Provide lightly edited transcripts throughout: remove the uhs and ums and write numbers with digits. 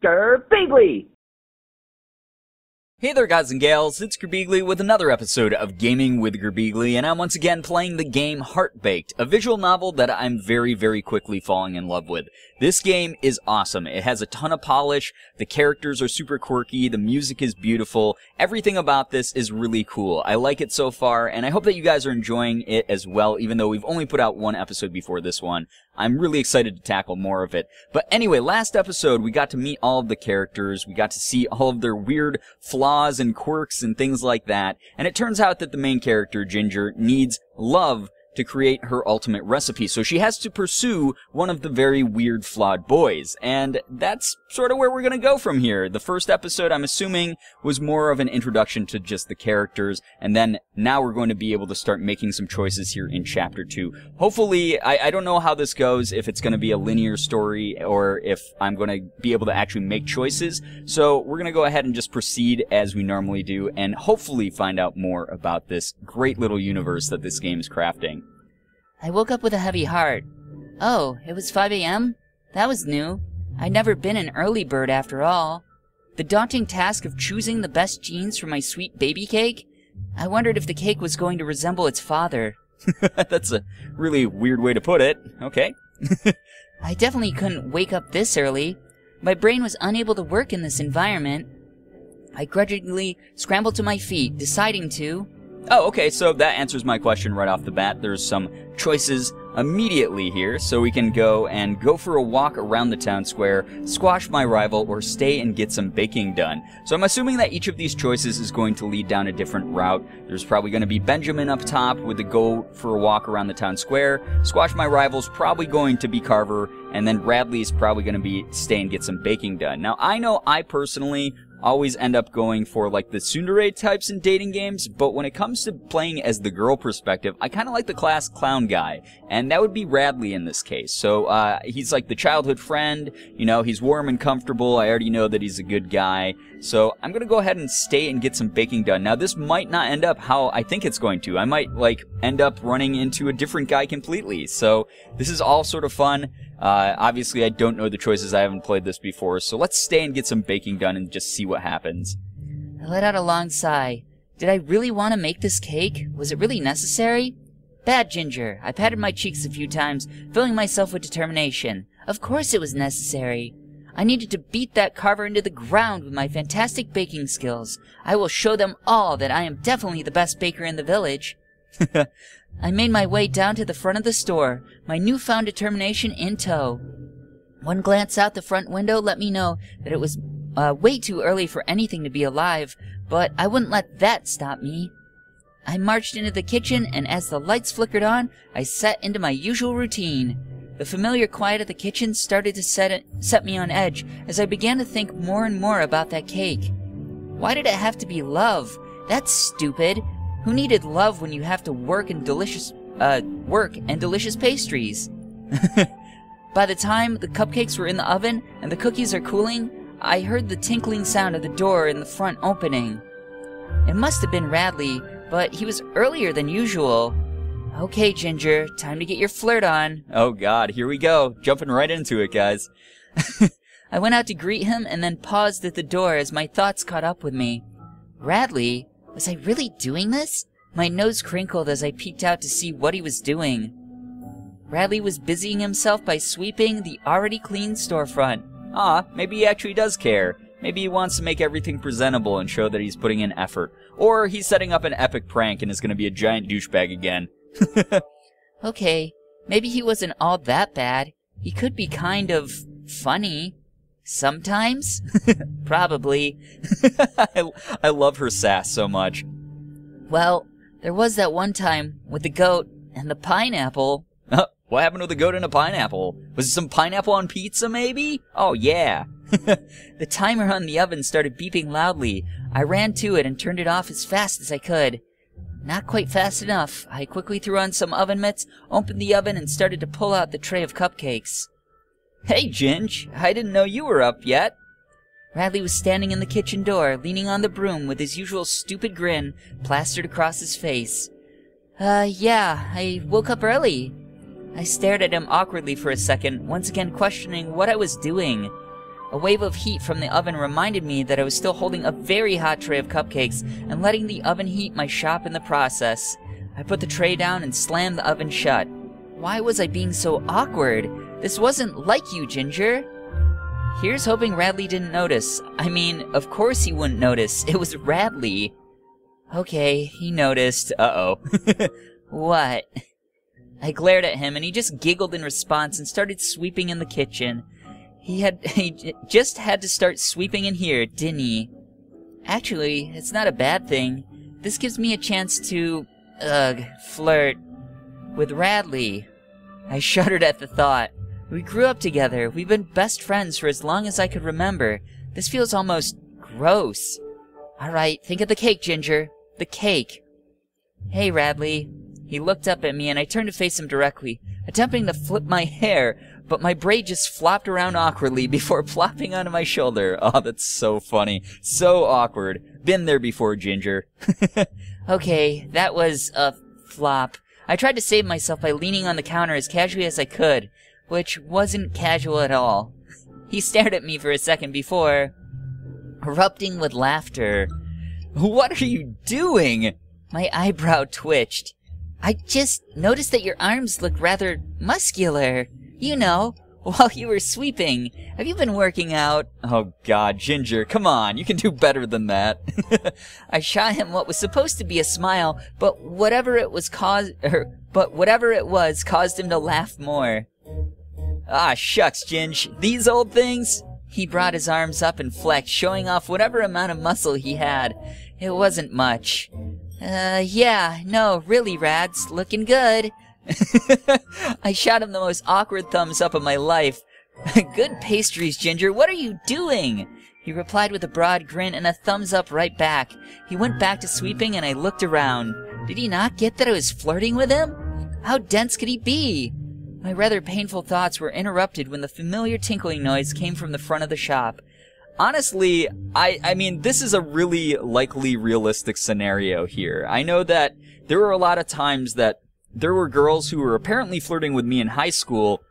Girbeagly! Hey there guys and gals, it's Girbeagly with another episode of Gaming with Girbeagly, and I'm once again playing the game Heartbaked, a visual novel that I'm very quickly falling in love with. This game is awesome. It has a ton of polish, the characters are super quirky, the music is beautiful, everything about this is really cool. I like it so far, and I hope that you guys are enjoying it as well, even though we've only put out one episode before this one. I'm really excited to tackle more of it. But anyway, last episode we got to meet all of the characters, we got to see all of their weird flaws and quirks and things like that, and it turns out that the main character, Ginger, needs love to create her ultimate recipe, so she has to pursue one of the very weird, flawed boys, and that's sort of where we're gonna go from here. The first episode, I'm assuming, was more of an introduction to just the characters, and then now we're going to be able to start making some choices here in Chapter 2. Hopefully, I don't know how this goes, if it's gonna be a linear story, or if I'm gonna be able to actually make choices, so we're gonna go ahead and just proceed as we normally do, and hopefully find out more about this great little universe that this game is crafting. I woke up with a heavy heart. Oh, it was 5 a.m.? That was new. I'd never been an early bird after all. The daunting task of choosing the best genes for my sweet baby cake? I wondered if the cake was going to resemble its father. That's a really weird way to put it. Okay. I definitely couldn't wake up this early. My brain was unable to work in this environment. I grudgingly scrambled to my feet, deciding to... Oh, okay, so that answers my question right off the bat. There's some choices immediately here, so we can go for a walk around the town square, squash my rival, or stay and get some baking done. So I'm assuming that each of these choices is going to lead down a different route. There's probably going to be Benjamin up top with the go for a walk around the town square. Squash my rival's probably going to be Carver, and then Radley's probably going to be stay and get some baking done. Now, I know I personally always end up going for like the tsundere types in dating games, but when it comes to playing as the girl perspective, I kind of like the class clown guy, and that would be Radley in this case. So he's like the childhood friend, you know, he's warm and comfortable, I already know that he's a good guy, so I'm gonna go ahead and stay and get some baking done. Now this might not end up how I think it's going to. I might like end up running into a different guy completely, so this is all sort of fun. Obviously I don't know the choices, I haven't played this before, so let's stay and get some baking done and just see what happens. I let out a long sigh. Did I really want to make this cake? Was it really necessary? Bad Ginger. I patted my cheeks a few times, filling myself with determination. Of course it was necessary. I needed to beat that Carver into the ground with my fantastic baking skills. I will show them all that I am definitely the best baker in the village. I made my way down to the front of the store, my newfound determination in tow. One glance out the front window let me know that it was way too early for anything to be alive, but I wouldn't let that stop me. I marched into the kitchen, and as the lights flickered on, I set into my usual routine. The familiar quiet of the kitchen started to set me on edge as I began to think more and more about that cake. Why did it have to be love? That's stupid. Who needed love when you have to work and delicious pastries? By the time the cupcakes were in the oven and the cookies are cooling, I heard the tinkling sound of the door in the front opening. It must have been Radley, but he was earlier than usual. Okay, Ginger, time to get your flirt on. Oh god, here we go. Jumping right into it, guys. I went out to greet him and then paused at the door as my thoughts caught up with me. Radley? Was I really doing this? My nose crinkled as I peeked out to see what he was doing. Radley was busying himself by sweeping the already clean storefront. Maybe he actually does care. Maybe he wants to make everything presentable and show that he's putting in effort. Or he's setting up an epic prank and is going to be a giant douchebag again. Okay, maybe he wasn't all that bad. He could be kind of funny. Sometimes? Probably. I love her sass so much. Well, there was that one time with the goat and the pineapple. What happened with the goat and a pineapple? Was it some pineapple on pizza, maybe? Oh, yeah. The timer on the oven started beeping loudly. I ran to it and turned it off as fast as I could. Not quite fast enough. I quickly threw on some oven mitts, opened the oven, and started to pull out the tray of cupcakes. Hey, Ginge, I didn't know you were up yet. Radley was standing in the kitchen door, leaning on the broom with his usual stupid grin plastered across his face. Yeah, I woke up early. I stared at him awkwardly for a second, once again questioning what I was doing. A wave of heat from the oven reminded me that I was still holding a very hot tray of cupcakes and letting the oven heat my shop in the process. I put the tray down and slammed the oven shut. Why was I being so awkward? This wasn't like you, Ginger. Here's hoping Radley didn't notice. I mean, of course he wouldn't notice. It was Radley. Okay, he noticed. Uh-oh. What? I glared at him and he just giggled in response and started sweeping in the kitchen. He just had to start sweeping in here, didn't he? Actually, it's not a bad thing. This gives me a chance to, flirt with Radley. I shuddered at the thought. We grew up together. We've been best friends for as long as I could remember. This feels almost gross. Alright, think of the cake, Ginger. The cake. Hey, Radley. He looked up at me and I turned to face him directly, attempting to flip my hair, but my braid just flopped around awkwardly before plopping onto my shoulder. Oh, that's so funny. So awkward. Been there before, Ginger. Okay, that was a flop. I tried to save myself by leaning on the counter as casually as I could, which wasn't casual at all. He stared at me for a second before erupting with laughter. What are you doing? My eyebrow twitched. I just noticed that your arms look rather muscular. You know, while you were sweeping. Have you been working out? Oh God, Ginger, come on, you can do better than that. I shot him what was supposed to be a smile, but whatever it was caused him to laugh more. Ah, shucks, Ginge, these old things? He brought his arms up and flexed, showing off whatever amount of muscle he had. It wasn't much. Yeah, no, really, Rads, looking good. I shot him the most awkward thumbs up of my life. Good pastries, Ginger, what are you doing? He replied with a broad grin and a thumbs up right back. He went back to sweeping and I looked around. Did he not get that I was flirting with him? How dense could he be? My rather painful thoughts were interrupted when the familiar tinkling noise came from the front of the shop. Honestly, I mean, this is a really likely realistic scenario here. I know that there were a lot of times that there were girls who were apparently flirting with me in high school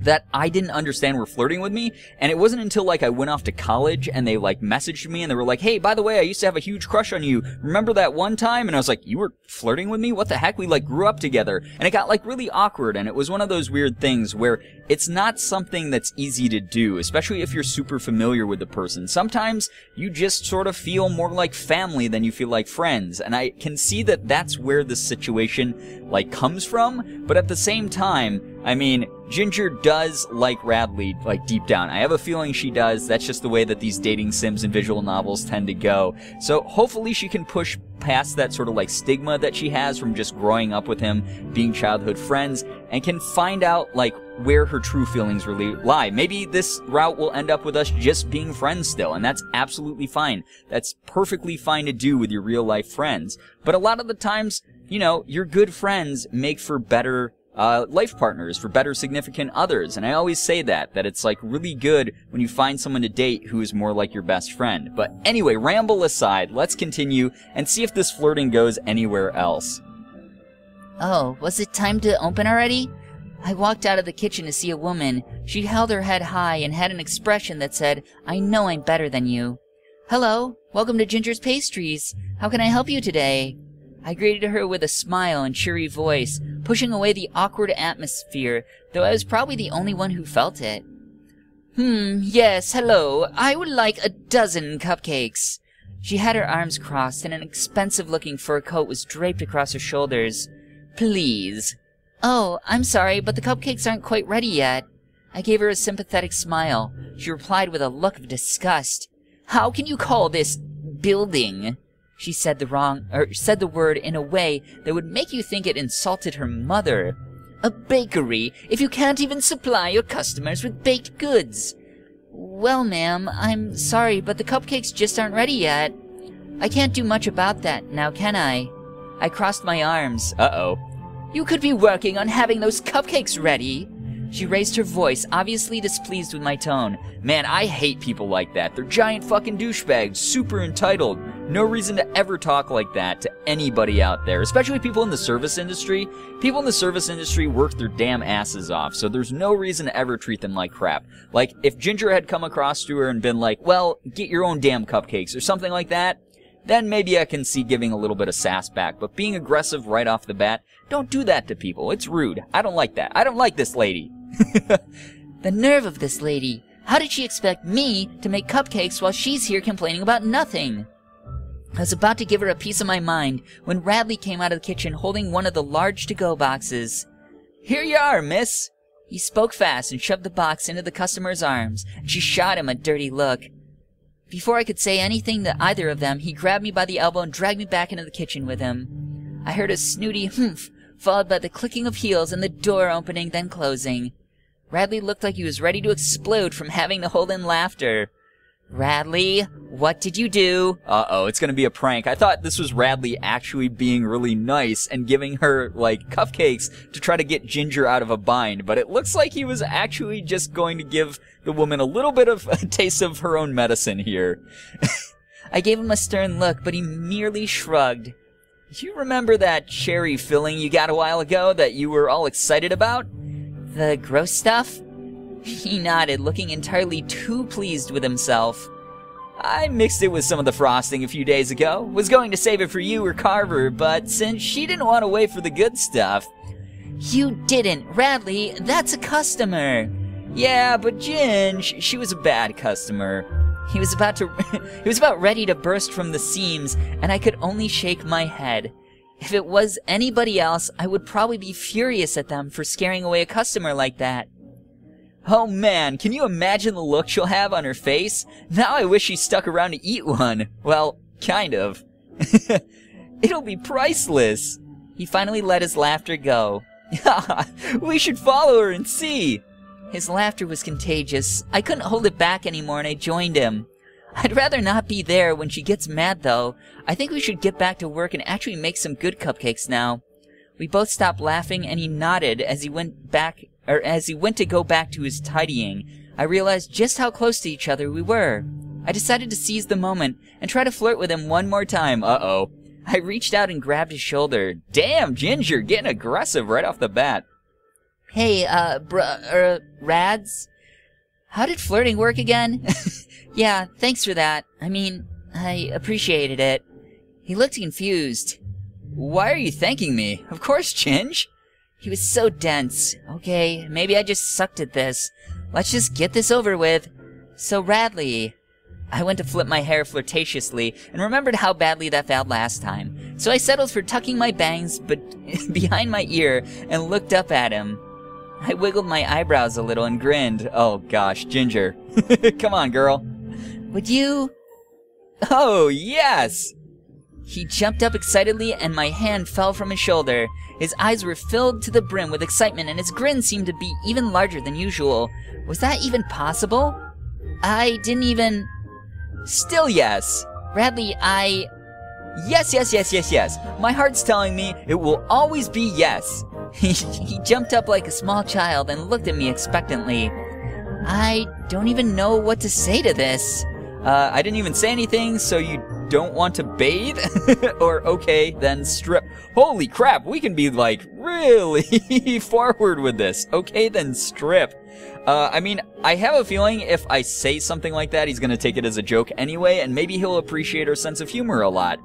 that I didn't understand were flirting with me, and it wasn't until, like, I went off to college and they, like, messaged me and they were like, hey, by the way, I used to have a huge crush on you. Remember that one time? And I was like, you were flirting with me? What the heck? We, like, grew up together. And it got, like, really awkward, and it was one of those weird things where it's not something that's easy to do, especially if you're super familiar with the person. Sometimes you just sort of feel more like family than you feel like friends, and I can see that that's where this situation, like, comes from, but at the same time, I mean, Ginger does like Radley, like, deep down. I have a feeling she does. That's just the way that these dating sims and visual novels tend to go. So hopefully she can push past that sort of, like, stigma that she has from just growing up with him, being childhood friends, and can find out, like, where her true feelings really lie. Maybe this route will end up with us just being friends still, and that's absolutely fine. That's perfectly fine to do with your real-life friends. But a lot of the times, you know, your good friends make for better life partners, for better significant others. And I always say that it's, like, really good when you find someone to date who is more like your best friend. But anyway, ramble aside, let's continue and see if this flirting goes anywhere else. Oh, was it time to open already? I walked out of the kitchen to see a woman. She held her head high and had an expression that said, I know I'm better than you. Hello, welcome to Ginger's Pastries. How can I help you today? I greeted her with a smile and cheery voice, pushing away the awkward atmosphere, though I was probably the only one who felt it. Yes, hello. I would like a dozen cupcakes. She had her arms crossed and an expensive-looking fur coat was draped across her shoulders. Please. Oh, I'm sorry, but the cupcakes aren't quite ready yet. I gave her a sympathetic smile. She replied with a look of disgust. How can you call this building? She said the word in a way that would make you think it insulted her mother. A bakery, if you can't even supply your customers with baked goods. Well, ma'am, I'm sorry, but the cupcakes just aren't ready yet. I can't do much about that, now can I? I crossed my arms. Uh-oh. You could be working on having those cupcakes ready. She raised her voice, obviously displeased with my tone. Man, I hate people like that. They're giant fucking douchebags, super entitled. No reason to ever talk like that to anybody out there, especially people in the service industry. People in the service industry work their damn asses off, so there's no reason to ever treat them like crap. Like, if Ginger had come across to her and been like, well, get your own damn cupcakes or something like that, then maybe I can see giving a little bit of sass back. But being aggressive right off the bat, don't do that to people. It's rude. I don't like that. I don't like this lady. The nerve of this lady. How did she expect me to make cupcakes while she's here complaining about nothing? I was about to give her a piece of my mind when Radley came out of the kitchen holding one of the large to-go boxes. Here you are, miss. He spoke fast and shoved the box into the customer's arms, and she shot him a dirty look. Before I could say anything to either of them, he grabbed me by the elbow and dragged me back into the kitchen with him. I heard a snooty humph, followed by the clicking of heels and the door opening, then closing. Radley looked like he was ready to explode from having to hold in laughter. Radley, what did you do? Uh-oh, it's gonna be a prank. I thought this was Radley actually being really nice and giving her, like, cupcakes to try to get Ginger out of a bind, but it looks like he was actually just going to give the woman a little bit of a taste of her own medicine here. I gave him a stern look, but he merely shrugged. You remember that cherry filling you got a while ago that you were all excited about? The gross stuff? He nodded, looking entirely too pleased with himself. I mixed it with some of the frosting a few days ago. Was going to save it for you or Carver, but since she didn't want to wait for the good stuff... You didn't, Radley. That's a customer. Yeah, but Ginge, she was a bad customer. He was about ready to burst from the seams, and I could only shake my head. If it was anybody else, I would probably be furious at them for scaring away a customer like that. Oh man, can you imagine the look she'll have on her face? Now I wish she stuck around to eat one. Well, kind of. It'll be priceless. He finally let his laughter go. We should follow her and see. His laughter was contagious. I couldn't hold it back anymore and I joined him. I'd rather not be there when she gets mad though. I think we should get back to work and actually make some good cupcakes now. We both stopped laughing and he nodded as he went to go back to his tidying. I realized just how close to each other we were. I decided to seize the moment and try to flirt with him one more time. Uh-oh. I reached out and grabbed his shoulder. Damn, Ginger, getting aggressive right off the bat. Hey, Rads? How did flirting work again? Yeah, thanks for that. I mean, I appreciated it. He looked confused. Why are you thanking me? Of course, Ginge. He was so dense. Okay, maybe I just sucked at this. Let's just get this over with. So, Radley... I went to flip my hair flirtatiously and remembered how badly that failed last time. So I settled for tucking my bangs behind my ear and looked up at him. I wiggled my eyebrows a little and grinned. Oh gosh, Ginger. Come on, girl. Would you... Oh, yes! He jumped up excitedly and my hand fell from his shoulder. His eyes were filled to the brim with excitement and his grin seemed to be even larger than usual. Was that even possible? I didn't even... Still yes. Radley, Yes. My heart's telling me it will always be yes. He jumped up like a small child and looked at me expectantly. I don't even know what to say to this. I didn't even say anything, so you don't want to bathe? Or, okay, then strip. Holy crap, we can be, like, really forward with this. Okay, then strip. I mean, I have a feeling if I say something like that, he's gonna take it as a joke anyway, and maybe he'll appreciate our sense of humor a lot.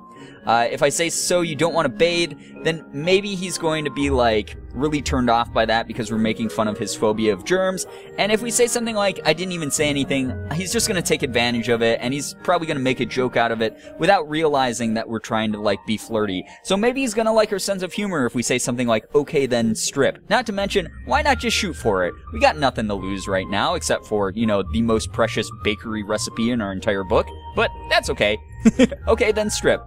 If I say, so you don't want to bathe, then maybe he's going to be, like, really turned off by that because we're making fun of his phobia of germs. And if we say something like, I didn't even say anything, he's just going to take advantage of it, and he's probably going to make a joke out of it without realizing that we're trying to, like, be flirty. So maybe he's going to like our sense of humor if we say something like, okay, then strip. Not to mention, why not just shoot for it? We got nothing to lose right now, except for, you know, the most precious bakery recipe in our entire book. But that's okay. Okay, then strip.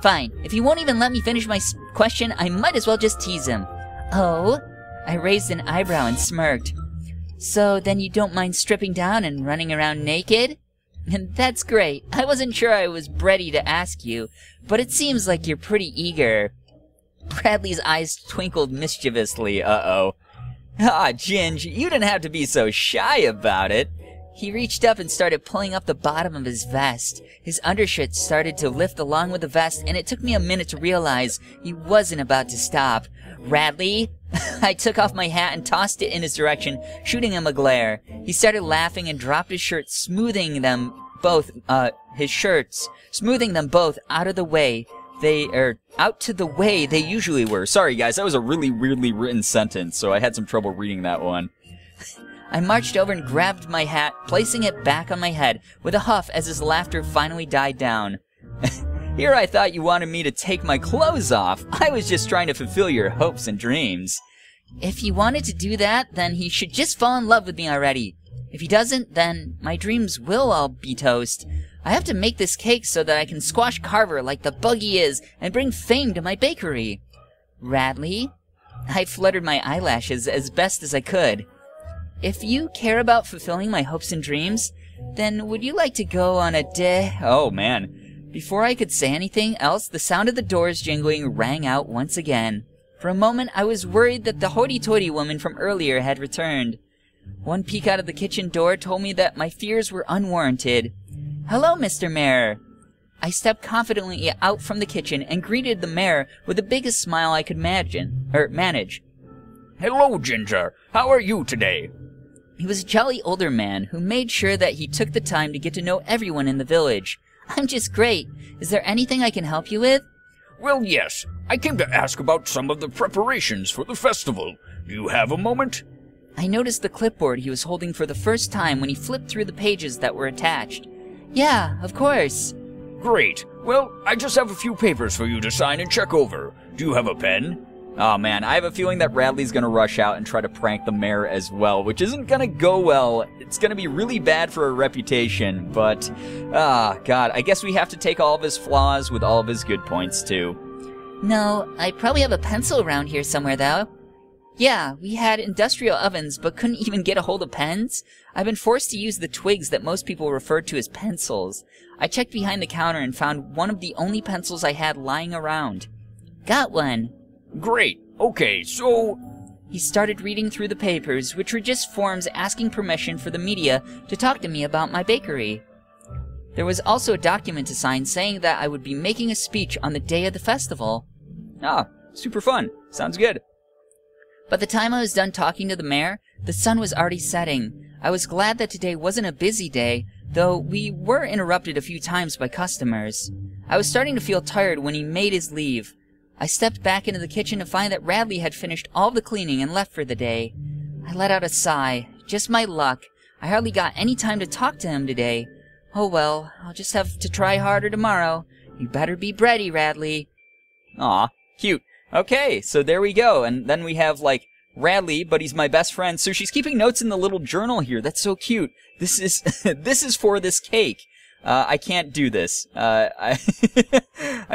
Fine. If he won't even let me finish my question, I might as well just tease him. Oh? I raised an eyebrow and smirked. So then you don't mind stripping down and running around naked? And that's great. I wasn't sure I was ready to ask you, but it seems like you're pretty eager. Bradley's eyes twinkled mischievously. Uh-oh. Ah, Ginge, you didn't have to be so shy about it. He reached up and started pulling up the bottom of his vest. His undershirt started to lift along with the vest, and it took me a minute to realize he wasn't about to stop. "Radley?" I took off my hat and tossed it in his direction, shooting him a glare. He started laughing and dropped his shirt, smoothing them both out of the way. Out to the way they usually were. Sorry guys, that was a really weirdly written sentence, so I had some trouble reading that one. I marched over and grabbed my hat, placing it back on my head with a huff as his laughter finally died down. "Here I thought you wanted me to take my clothes off. I was just trying to fulfill your hopes and dreams." "If he wanted to do that, then he should just fall in love with me already. If he doesn't, then my dreams will all be toast. I have to make this cake so that I can squash Carver like the bug he is and bring fame to my bakery." "Radley?" I fluttered my eyelashes as best as I could. "If you care about fulfilling my hopes and dreams, then would you like to go on a day?" Oh man. Before I could say anything else, the sound of the doors jingling rang out once again. For a moment, I was worried that the hoity-toity woman from earlier had returned. One peek out of the kitchen door told me that my fears were unwarranted. "Hello, Mr. Mayor." I stepped confidently out from the kitchen and greeted the mayor with the biggest smile I could manage. "Hello, Ginger. How are you today?" He was a jolly older man who made sure that he took the time to get to know everyone in the village. "I'm just great. Is there anything I can help you with?" "Well, yes. I came to ask about some of the preparations for the festival. Do you have a moment?" I noticed the clipboard he was holding for the first time when he flipped through the pages that were attached. "Yeah, of course." "Great. Well, I just have a few papers for you to sign and check over. Do you have a pen?" Oh man, I have a feeling that Radley's gonna rush out and try to prank the mayor as well, which isn't gonna go well. It's gonna be really bad for her reputation, but, God, I guess we have to take all of his flaws with all of his good points too. "No, I probably have a pencil around here somewhere though." "Yeah, we had industrial ovens but couldn't even get a hold of pens. I've been forced to use the twigs that most people refer to as pencils. I checked behind the counter and found one of the only pencils I had lying around." "Got one." "Great. Okay, so..." He started reading through the papers, which were just forms asking permission for the media to talk to me about my bakery. There was also a document to sign saying that I would be making a speech on the day of the festival. Ah, super fun. Sounds good. By the time I was done talking to the mayor, the sun was already setting. I was glad that today wasn't a busy day, though we were interrupted a few times by customers. I was starting to feel tired when he made his leave. I stepped back into the kitchen to find that Radley had finished all the cleaning and left for the day. I let out a sigh. Just my luck. I hardly got any time to talk to him today. Oh well, I'll just have to try harder tomorrow. You better be ready, Radley. Aw, cute. Okay, so there we go. And then we have, like, Radley, but he's my best friend. So she's keeping notes in the little journal here. That's so cute. This is this is for this cake. I can't do this. I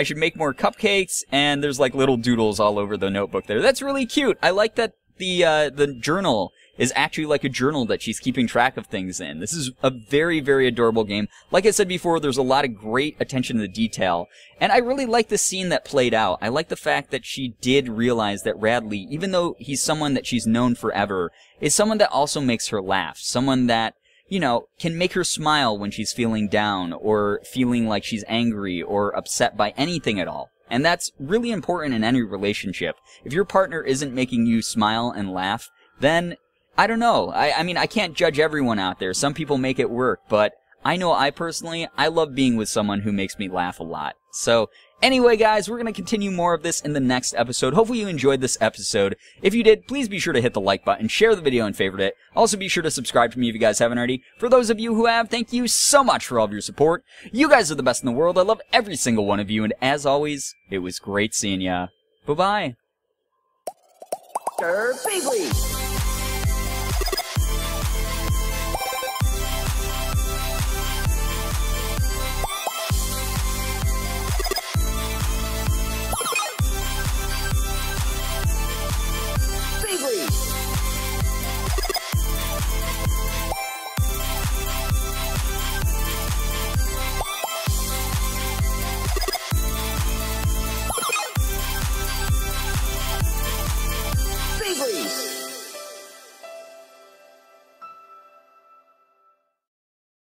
should make more cupcakes, and there's like little doodles all over the notebook there. That's really cute. I like that the journal is actually like a journal that she's keeping track of things in. This is a very, very adorable game. Like I said before, there's a lot of great attention to the detail, and I really like the scene that played out. I like the fact that she did realize that Radley, even though he's someone that she's known forever, is someone that also makes her laugh. Someone that, you know, can make her smile when she's feeling down or feeling like she's angry or upset by anything at all. And that's really important in any relationship. If your partner isn't making you smile and laugh, then, I don't know. I mean, I can't judge everyone out there. Some people make it work, but I know I personally, I love being with someone who makes me laugh a lot. So, anyway, guys, we're going to continue more of this in the next episode. Hopefully you enjoyed this episode. If you did, please be sure to hit the like button, share the video, and favorite it. Also, be sure to subscribe to me if you guys haven't already. For those of you who have, thank you so much for all of your support. You guys are the best in the world. I love every single one of you, and as always, it was great seeing ya. Bye-bye. Girbeagly.